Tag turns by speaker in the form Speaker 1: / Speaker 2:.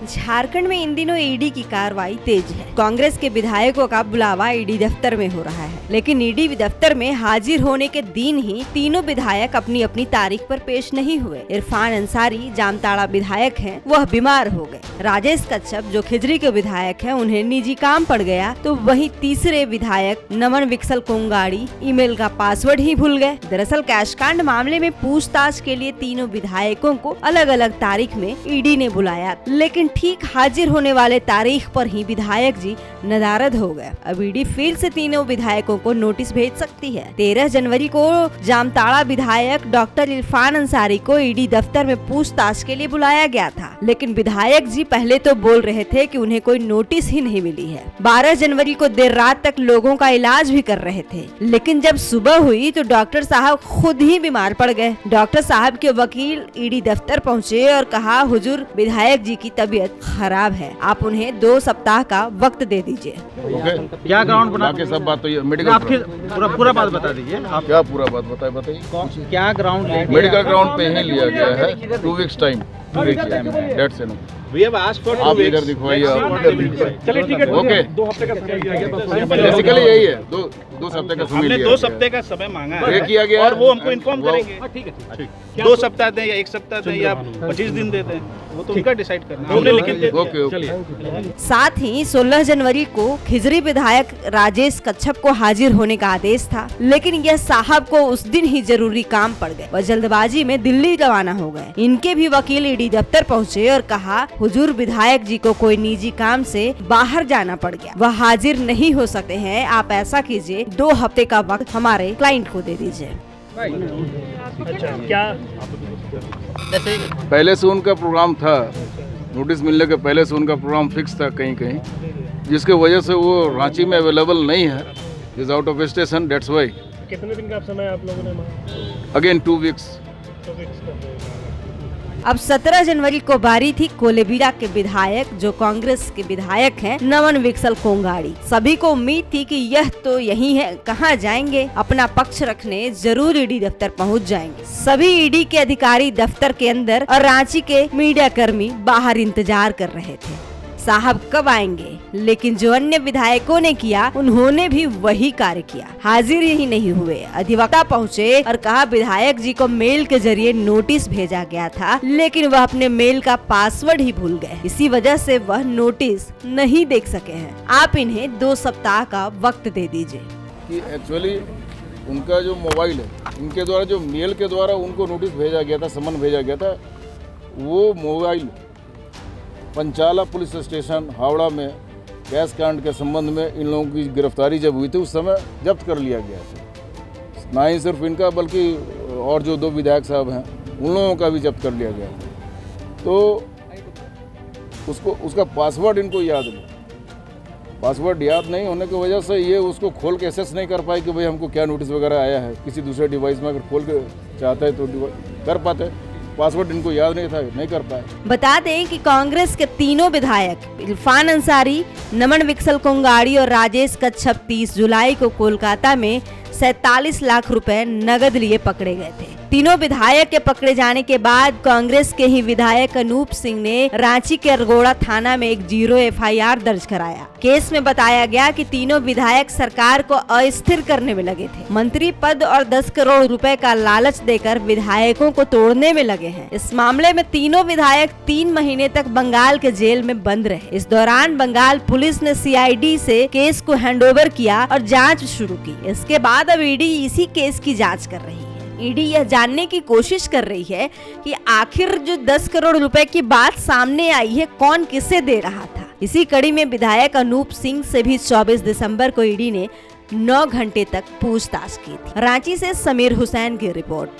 Speaker 1: झारखंड में इन दिनों ईडी की कार्रवाई तेज है। कांग्रेस के विधायकों का बुलावा ईडी दफ्तर में हो रहा है, लेकिन ईडी दफ्तर में हाजिर होने के दिन ही तीनों विधायक अपनी अपनी तारीख पर पेश नहीं हुए। इरफान अंसारी जामताड़ा विधायक हैं, वह बीमार हो गए। राजेश कच्छप जो खिजरी के विधायक हैं, उन्हें निजी काम पड़ गया। तो वहीं तीसरे विधायक नमन विकसल कोंगाड़ी ईमेल का पासवर्ड ही भूल गए। दरअसल कैशकांड मामले में पूछताछ के लिए तीनों विधायकों को अलग अलग तारीख में ईडी ने बुलाया, लेकिन ठीक हाजिर होने वाले तारीख पर ही विधायक जी नदारद हो गए। अब ईडी फिर से तीनों विधायकों को नोटिस भेज सकती है। 13 जनवरी को जामताड़ा विधायक डॉक्टर इरफान अंसारी को ईडी दफ्तर में पूछताछ के लिए बुलाया गया था, लेकिन विधायक जी पहले तो बोल रहे थे कि उन्हें कोई नोटिस ही नहीं मिली है। 12 जनवरी को देर रात तक लोगों का इलाज भी कर रहे थे, लेकिन जब सुबह हुई तो डॉक्टर साहब खुद ही बीमार पड़ गए। डॉक्टर साहब के वकील ईडी दफ्तर पहुँचे और कहा, हुजूर विधायक जी की तबीयत खराब है, आप उन्हें 2 सप्ताह का वक्त दे दीजिए।
Speaker 2: क्या ग्राउंड बना के
Speaker 3: सब बात तो ये मेडिकल
Speaker 2: आपके पूरा बात बता दीजिए। आप
Speaker 3: क्या पूरा बात बताइए
Speaker 2: क्या ग्राउंड
Speaker 3: मेडिकल ग्राउंड पे ही लिया गया है 2 वीक्स टाइम डेट्स नो आप इधर दिखवाइए।
Speaker 4: चलिए ठीक है,
Speaker 3: ओके
Speaker 4: 2 हफ्ते का समय दिया गया।
Speaker 3: बेसिकली यही है, 2 हफ्ते का समय लिया
Speaker 4: 2 हफ्ते का समय मांगा है
Speaker 3: किया गया
Speaker 4: और वो हमको इन्फॉर्म करेंगे।
Speaker 2: ठीक है,
Speaker 4: 2 सप्ताह दें या 1 सप्ताह दें या 25 दिन देते हैं, वो तो उनका डिसाइड करना है। हमने लिखित दे
Speaker 3: ओके।
Speaker 1: साथ ही 16 जनवरी को खिजरी विधायक राजेश कच्छप को हाजिर होने का आदेश था, लेकिन यह साहब को उस दिन ही जरूरी काम पड़ गए। वह जल्दबाजी में दिल्ली रवाना हो गए। इनके भी वकील ईडी दफ्तर पहुँचे और कहा, हुजूर विधायक जी को कोई निजी काम से बाहर जाना पड़ गया, वह हाजिर नहीं हो सकते हैं। आप ऐसा कीजिए, 2 हफ्ते का वक्त हमारे क्लाइंट को दे दीजिए।
Speaker 4: अच्छा, क्या
Speaker 3: पहले से उनका प्रोग्राम था, नोटिस मिलने के पहले से उनका प्रोग्राम फिक्स था कहीं कहीं, जिसके वजह से वो रांची में अवेलेबल नहीं है, is out of station, that's why.
Speaker 4: कितने दिन का समय आप लोगों ने?
Speaker 3: Again 2 weeks.
Speaker 1: अब 17 जनवरी को बारी थी कोलेबिरा के विधायक जो कांग्रेस के विधायक हैं नमन विकसल कोंगाड़ी। सभी को उम्मीद थी कि यह तो यही है, कहाँ जाएंगे, अपना पक्ष रखने जरूर ईडी दफ्तर पहुंच जाएंगे। सभी ईडी के अधिकारी दफ्तर के अंदर और रांची के मीडिया कर्मी बाहर इंतजार कर रहे थे साहब कब आएंगे, लेकिन जो अन्य विधायकों ने किया उन्होंने भी वही कार्य किया, हाजिर ही नहीं हुए। अधिवक्ता पहुंचे और कहा, विधायक जी को मेल के जरिए नोटिस भेजा गया था, लेकिन वह अपने मेल का पासवर्ड ही भूल गए, इसी वजह से वह नोटिस नहीं देख सके हैं। आप इन्हें 2 सप्ताह का वक्त दे दीजिए।
Speaker 3: कि एक्चुअली उनका जो मोबाइल है, इनके द्वारा जो मेल के द्वारा उनको नोटिस भेजा गया था, समन भेजा गया था, वो मोबाइल पंचाला पुलिस स्टेशन हावड़ा में कैश कांड के संबंध में इन लोगों की गिरफ्तारी जब हुई थी, उस समय जब्त कर लिया गया था। ना ही सिर्फ इनका बल्कि और जो 2 विधायक साहब हैं उन लोगों का भी जब्त कर लिया गया था। तो उसका पासवर्ड इनको याद नहीं, पासवर्ड याद नहीं होने की वजह से ये उसको खोल के एक्सेस नहीं कर पाए कि भाई हमको क्या नोटिस वगैरह आया है। किसी दूसरे डिवाइस में अगर खोल के चाहते हैं तो कर पाते, पासवर्ड इनको याद नहीं था, नहीं कर पाए।
Speaker 1: बता दें कि कांग्रेस के तीनों विधायक इरफान अंसारी, नमन विकसल कोंगाड़ी और राजेश कच्छप 30 जुलाई को कोलकाता में 47 लाख रुपए नगद लिए पकड़े गए थे। तीनों विधायक के पकड़े जाने के बाद कांग्रेस के ही विधायक अनूप सिंह ने रांची के अरगोड़ा थाना में एक 0 FIR दर्ज कराया। केस में बताया गया कि तीनों विधायक सरकार को अस्थिर करने में लगे थे। मंत्री पद और 10 करोड़ रुपए का लालच देकर विधायकों को तोड़ने में लगे हैं। इस मामले में तीनों विधायक 3 महीने तक बंगाल के जेल में बंद रहे। इस दौरान बंगाल पुलिस ने CID से केस को हैंडओवर किया और जाँच शुरू की। इसके बाद अब ईडी इसी केस की जाँच कर रही है। ईडी यह जानने की कोशिश कर रही है कि आखिर जो 10 करोड़ रुपए की बात सामने आई है, कौन किसे दे रहा था। इसी कड़ी में विधायक अनूप सिंह से भी 24 दिसंबर को ईडी ने 9 घंटे तक पूछताछ की थी। रांची से समीर हुसैन की रिपोर्ट।